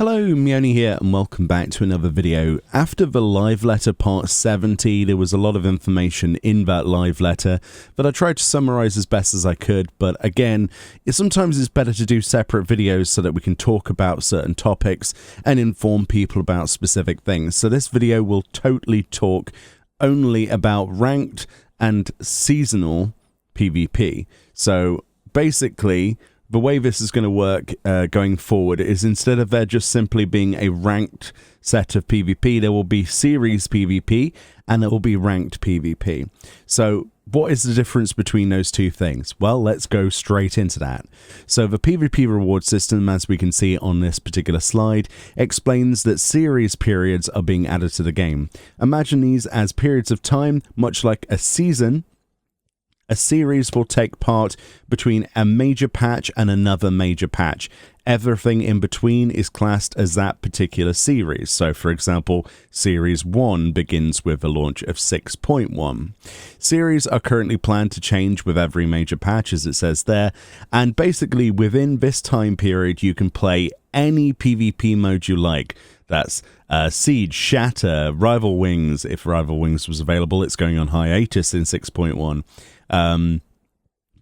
Hello, Meoni here, and welcome back to another video. After the live letter part 70, there was a lot of information in that live letter that I tried to summarize as best as I could, but again, sometimes it's better to do separate videos so that we can talk about certain topics and inform people about specific things. So this video will totally talk only about ranked and seasonal PvP. So basically, the way this is going to work going forward is instead of there just simply being a ranked set of PvP, there will be series PvP and there will be ranked PvP. So what is the difference between those two things? Well, let's go straight into that. So the PvP reward system, as we can see on this particular slide, explains that series periods are being added to the game. Imagine these as periods of time, much like a season. A series will take part between a major patch and another major patch. Everything in between is classed as that particular series. So, for example, Series 1 begins with the launch of 6.1. Series are currently planned to change with every major patch, as it says there, and basically within this time period you can play any PvP mode you like. That's Siege, Shatter, Rival Wings. If Rival Wings was available, it's going on hiatus in 6.1.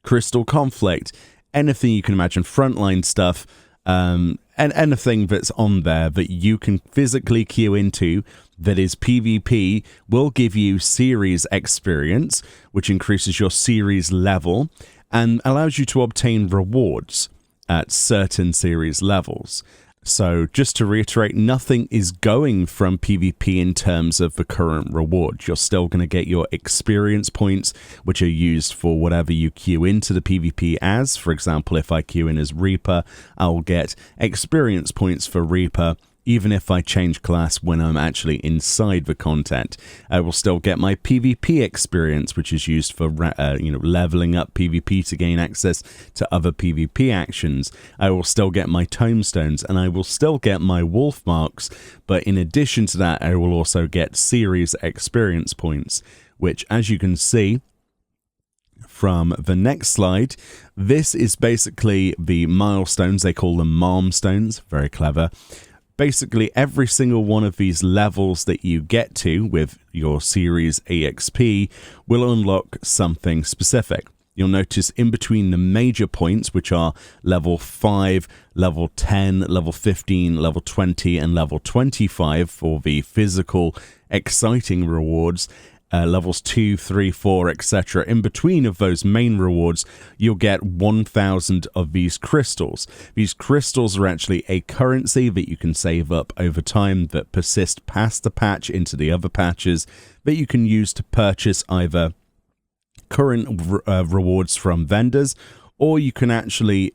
Crystal Conflict, anything you can imagine, frontline stuff, and anything that's on there that you can physically queue into that is PvP will give you series experience, which increases your series level and allows you to obtain rewards at certain series levels. So just to reiterate, nothing is going from PvP in terms of the current reward. You're still going to get your experience points, which are used for whatever you queue into the PvP as. For example, if I queue in as Reaper, I'll get experience points for Reaper, even if I change class when I'm actually inside the content. I will still get my PvP experience, which is used for leveling up PvP to gain access to other PvP actions. I will still get my tombstones, and I will still get my wolf marks, but in addition to that, I will also get series experience points, which, as you can see from the next slide, this is basically the milestones. They call them milestones. Very clever. Basically, every single one of these levels that you get to with your series EXP will unlock something specific. You'll notice in between the major points, which are level 5, level 10, level 15, level 20, and level 25 for the physical exciting rewards, levels 2, 3, 4, etc. In between of those main rewards, you'll get 1,000 of these crystals. These crystals are actually a currency that you can save up over time that persist past the patch into the other patches that you can use to purchase either current rewards from vendors, or you can actually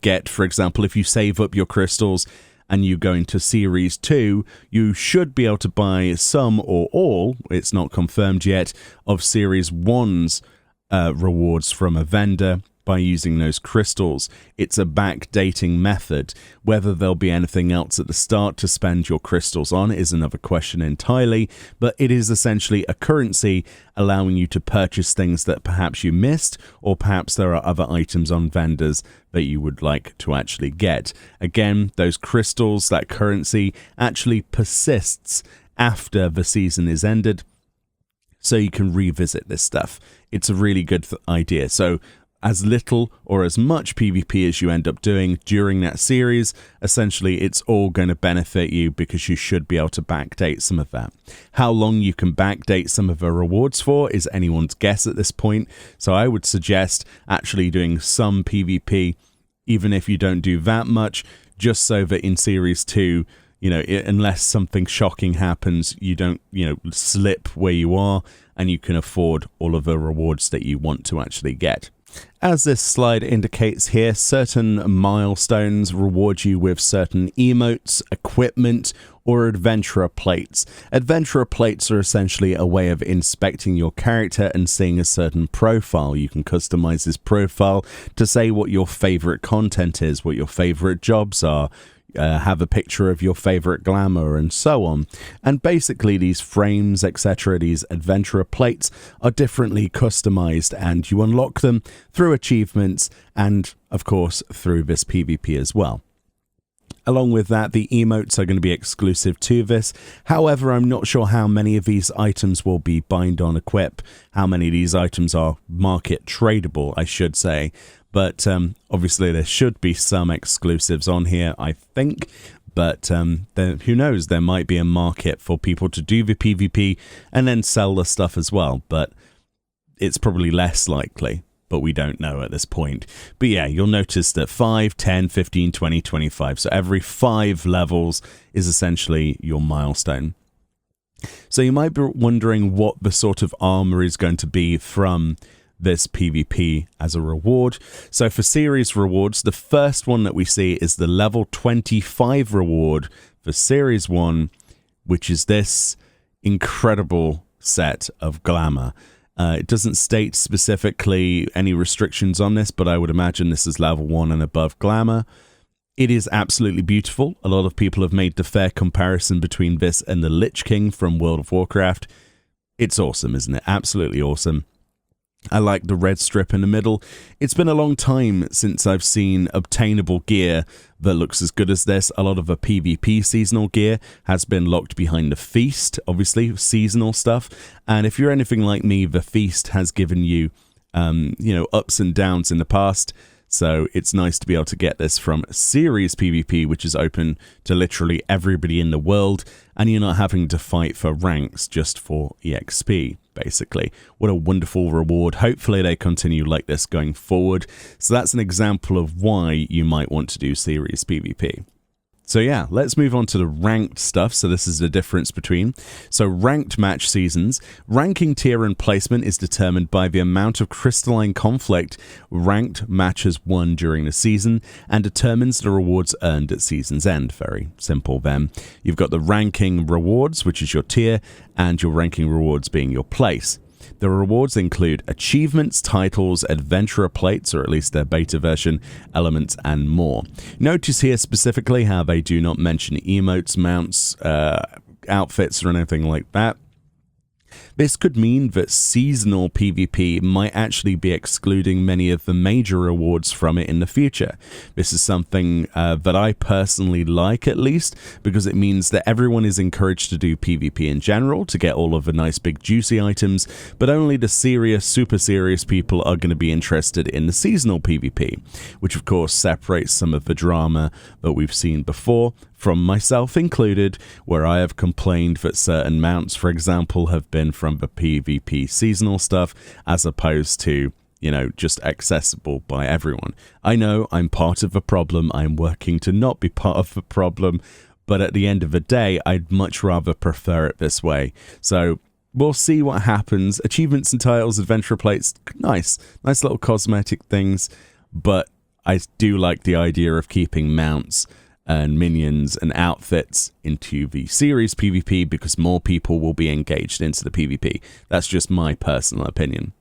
get, for example, if you save up your crystals and you go into Series 2, you should be able to buy some or all, it's not confirmed yet, of Series 1's rewards from a vendor by using those crystals. It's a backdating method. Whether there'll be anything else at the start to spend your crystals on is another question entirely, but it is essentially a currency allowing you to purchase things that perhaps you missed, or perhaps there are other items on vendors that you would like to actually get. Again, those crystals, that currency, actually persists after the season is ended, so you can revisit this stuff. It's a really good idea. So as little or as much PvP as you end up doing during that series, essentially it's all going to benefit you because you should be able to backdate some of that. How long you can backdate some of the rewards for is anyone's guess at this point, so I would suggest actually doing some PvP, even if you don't do that much, just so that in Series 2, unless something shocking happens, you don't, slip where you are and you can afford all of the rewards that you want to actually get. As this slide indicates here, certain milestones reward you with certain emotes, equipment, or adventurer plates. Adventurer plates are essentially a way of inspecting your character and seeing a certain profile. You can customize this profile to say what your favorite content is, what your favorite jobs are, have a picture of your favorite glamour, and so on. And basically these frames, etc., these adventurer plates are differently customized, and you unlock them through achievements and, of course, through this PvP as well. Along with that, the emotes are going to be exclusive to this. However, I'm not sure how many of these items will be bind on equip, how many of these items are market tradable, I should say. But obviously there should be some exclusives on here, I think. But who knows, there might be a market for people to do the PvP and then sell the stuff as well. But it's probably less likely. But we don't know at this point. But yeah, you'll notice that 5, 10, 15, 20, 25. So every 5 levels is essentially your milestone. So you might be wondering what the sort of armor is going to be from this PvP as a reward. So for series rewards, the first one that we see is the level 25 reward for series 1, which is this incredible set of glamour. It doesn't state specifically any restrictions on this, but I would imagine this is level 1 and above glamour. It is absolutely beautiful. A lot of people have made the fair comparison between this and the Lich King from World of Warcraft. It's awesome, isn't it? Absolutely awesome. I like the red strip in the middle. It's been a long time since I've seen obtainable gear that looks as good as this. A lot of the PvP seasonal gear has been locked behind the feast, obviously, seasonal stuff. And if you're anything like me, the feast has given you, ups and downs in the past. So it's nice to be able to get this from series PvP, which is open to literally everybody in the world, and you're not having to fight for ranks just for EXP, basically. What a wonderful reward. Hopefully they continue like this going forward. So that's an example of why you might want to do series PvP. So yeah, let's move on to the ranked stuff. So this is the difference between. So ranked match seasons. Ranking tier and placement is determined by the amount of crystalline conflict ranked matches won during the season and determines the rewards earned at season's end. Very simple then. You've got the ranking rewards, which is your tier, and your ranking rewards being your place. The rewards include achievements, titles, adventurer plates, or at least their beta version, elements, and more. Notice here specifically how they do not mention emotes, mounts, outfits, or anything like that. This could mean that seasonal PvP might actually be excluding many of the major rewards from it in the future. This is something that I personally like, at least, because it means that everyone is encouraged to do PvP in general to get all of the nice big juicy items, but only the serious, super serious people are going to be interested in the seasonal PvP, which of course separates some of the drama that we've seen before, from myself included, where I have complained that certain mounts, for example, have been from the PvP seasonal stuff, as opposed to, just accessible by everyone. I know I'm part of the problem. I'm working to not be part of the problem, but at the end of the day, I'd much rather prefer it this way. So we'll see what happens. Achievements and titles, adventure plates, nice little cosmetic things, but I do like the idea of keeping mounts and minions and outfits into the series PvP because more people will be engaged into the PvP. That's just my personal opinion.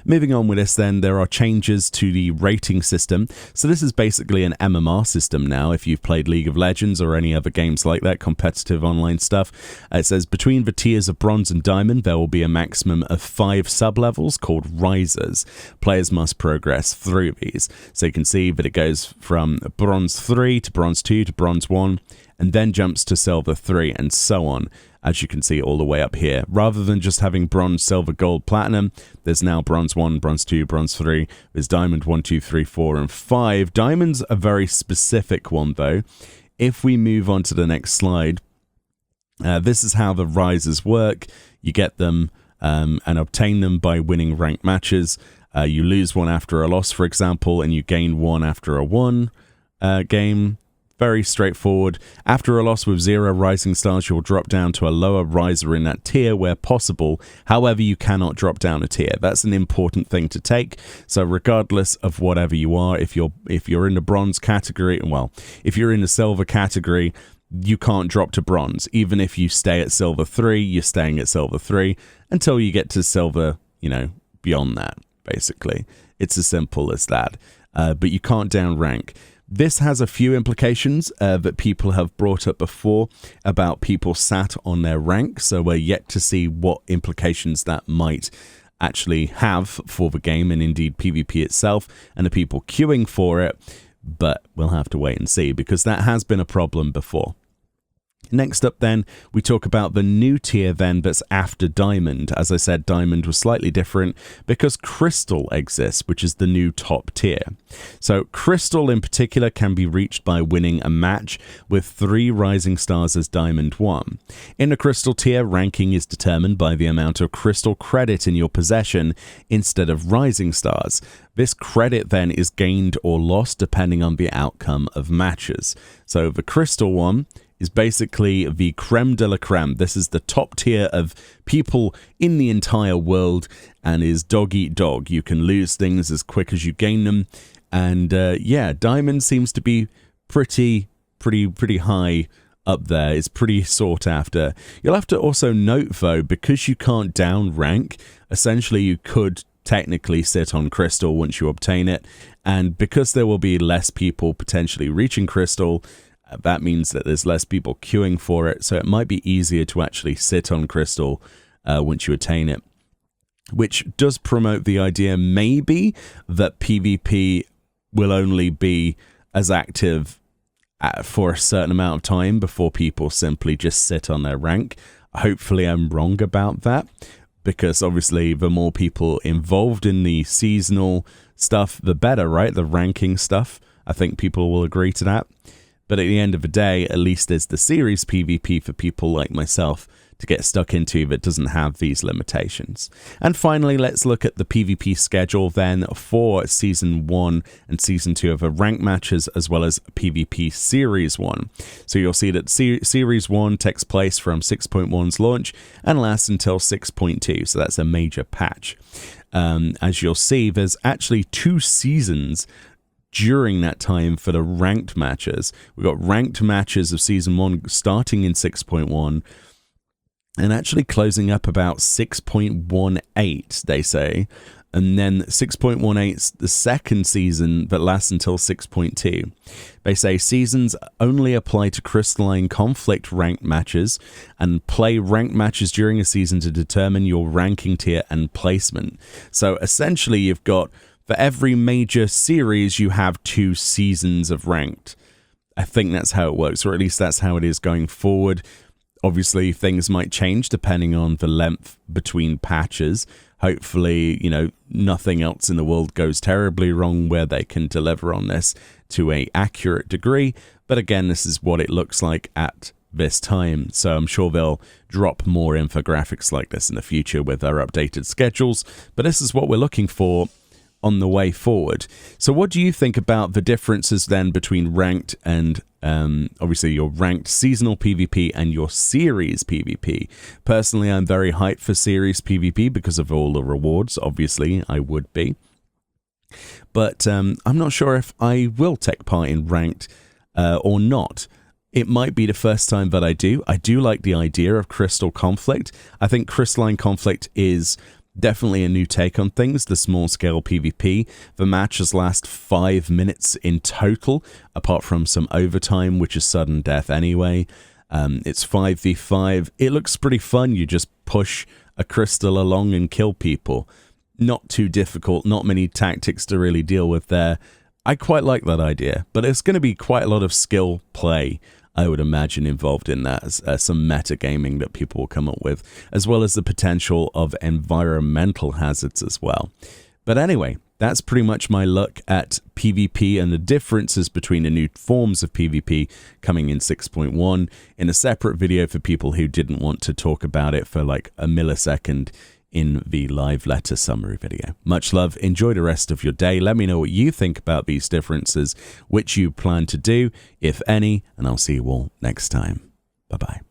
Moving on with this then, there are changes to the rating system. So this is basically an MMR system now. If you've played League of Legends or any other games like that, competitive online stuff, it says between the tiers of bronze and diamond, there will be a maximum of 5 sub-levels called risers. Players must progress through these. So you can see that it goes from bronze 3 to bronze 2 to bronze 1, and then jumps to silver 3 and so on. As you can see all the way up here. Rather than just having bronze, silver, gold, platinum, there's now bronze 1, bronze 2, bronze 3. There's diamond 1, 2, 3, 4, and 5. Diamond's a very specific one, though. If we move on to the next slide, this is how the rises work. You get them and obtain them by winning ranked matches. You lose one after a loss, for example, and you gain one after a won game. Very straightforward. After a loss with 0 rising stars, you'll drop down to a lower riser in that tier where possible. However, you cannot drop down a tier. That's an important thing to take. So regardless of whatever you are, if you're in the bronze category, well, if you're in the silver category, you can't drop to bronze. Even if you stay at silver 3, you're staying at silver 3 until you get to silver, beyond that, basically. It's as simple as that. But you can't down rank. This has a few implications that people have brought up before about people sat on their rank, so we're yet to see what implications that might actually have for the game and indeed PvP itself and the people queuing for it. but we'll have to wait and see, because that has been a problem before. Next up then, we talk about the new tier then that's after Diamond. As I said, Diamond was slightly different because Crystal exists, which is the new top tier. So Crystal in particular can be reached by winning a match with 3 rising stars as Diamond 1. In the Crystal tier, ranking is determined by the amount of Crystal credit in your possession instead of rising stars. This credit then is gained or lost depending on the outcome of matches. So the Crystal one is basically the creme de la creme. This is the top tier of people in the entire world and is dog eat dog. You can lose things as quick as you gain them. And yeah, Diamond seems to be pretty high up there. It's pretty sought after. You'll have to also note though, because you can't down rank, essentially you could technically sit on Crystal once you obtain it. And because there will be less people potentially reaching Crystal, that means that there's less people queuing for it, so it might be easier to actually sit on Crystal once you attain it. Which does promote the idea, maybe, that PvP will only be as active for a certain amount of time before people simply just sit on their rank. Hopefully I'm wrong about that, because obviously the more people involved in the seasonal stuff, the better, right? The ranking stuff. I think people will agree to that. But at the end of the day, at least there's the series PvP for people like myself to get stuck into that doesn't have these limitations. And finally, let's look at the PvP schedule then for Season 1 and Season 2 of the ranked matches, as well as PvP Series 1. So you'll see that Series 1 takes place from 6.1's launch and lasts until 6.2, so that's a major patch. As you'll see, there's actually 2 seasons during that time for the ranked matches. We've got ranked matches of Season 1 starting in 6.1 and actually closing up about 6.18, they say. And then 6.18's the second season that lasts until 6.2. They say seasons only apply to Crystalline Conflict ranked matches, and play ranked matches during a season to determine your ranking tier and placement. So essentially you've got, for every major series, you have 2 seasons of ranked. I think that's how it works, or at least that's how it is going forward. Obviously, things might change depending on the length between patches. Hopefully, you know, nothing else in the world goes terribly wrong where they can deliver on this to an accurate degree. But again, this is what it looks like at this time. So I'm sure they'll drop more infographics like this in the future with their updated schedules. But this is what we're looking for on the way forward. So what do you think about the differences then between ranked and obviously your ranked seasonal PvP and your series PvP? Personally, I'm very hyped for series PvP because of all the rewards. Obviously, I would be. But I'm not sure if I will take part in ranked or not. It might be the first time that I do. I do like the idea of Crystal Conflict. I think Crystalline Conflict is definitely a new take on things, the small-scale PvP. The matches last 5 minutes in total, apart from some overtime, which is sudden death anyway. It's 5v5. It looks pretty fun. You just push a crystal along and kill people. Not too difficult, not many tactics to really deal with there. I quite like that idea, but it's going to be quite a lot of skill play, I would imagine, involved in that, some metagaming that people will come up with, as well as the potential of environmental hazards as well. But anyway, that's pretty much my look at PvP and the differences between the new forms of PvP coming in 6.1 in a separate video for people who didn't want to talk about it for like a millisecond in the live letter summary video. Much love. Enjoy the rest of your day. Let me know what you think about these differences, which you plan to do, if any, and I'll see you all next time. Bye-bye.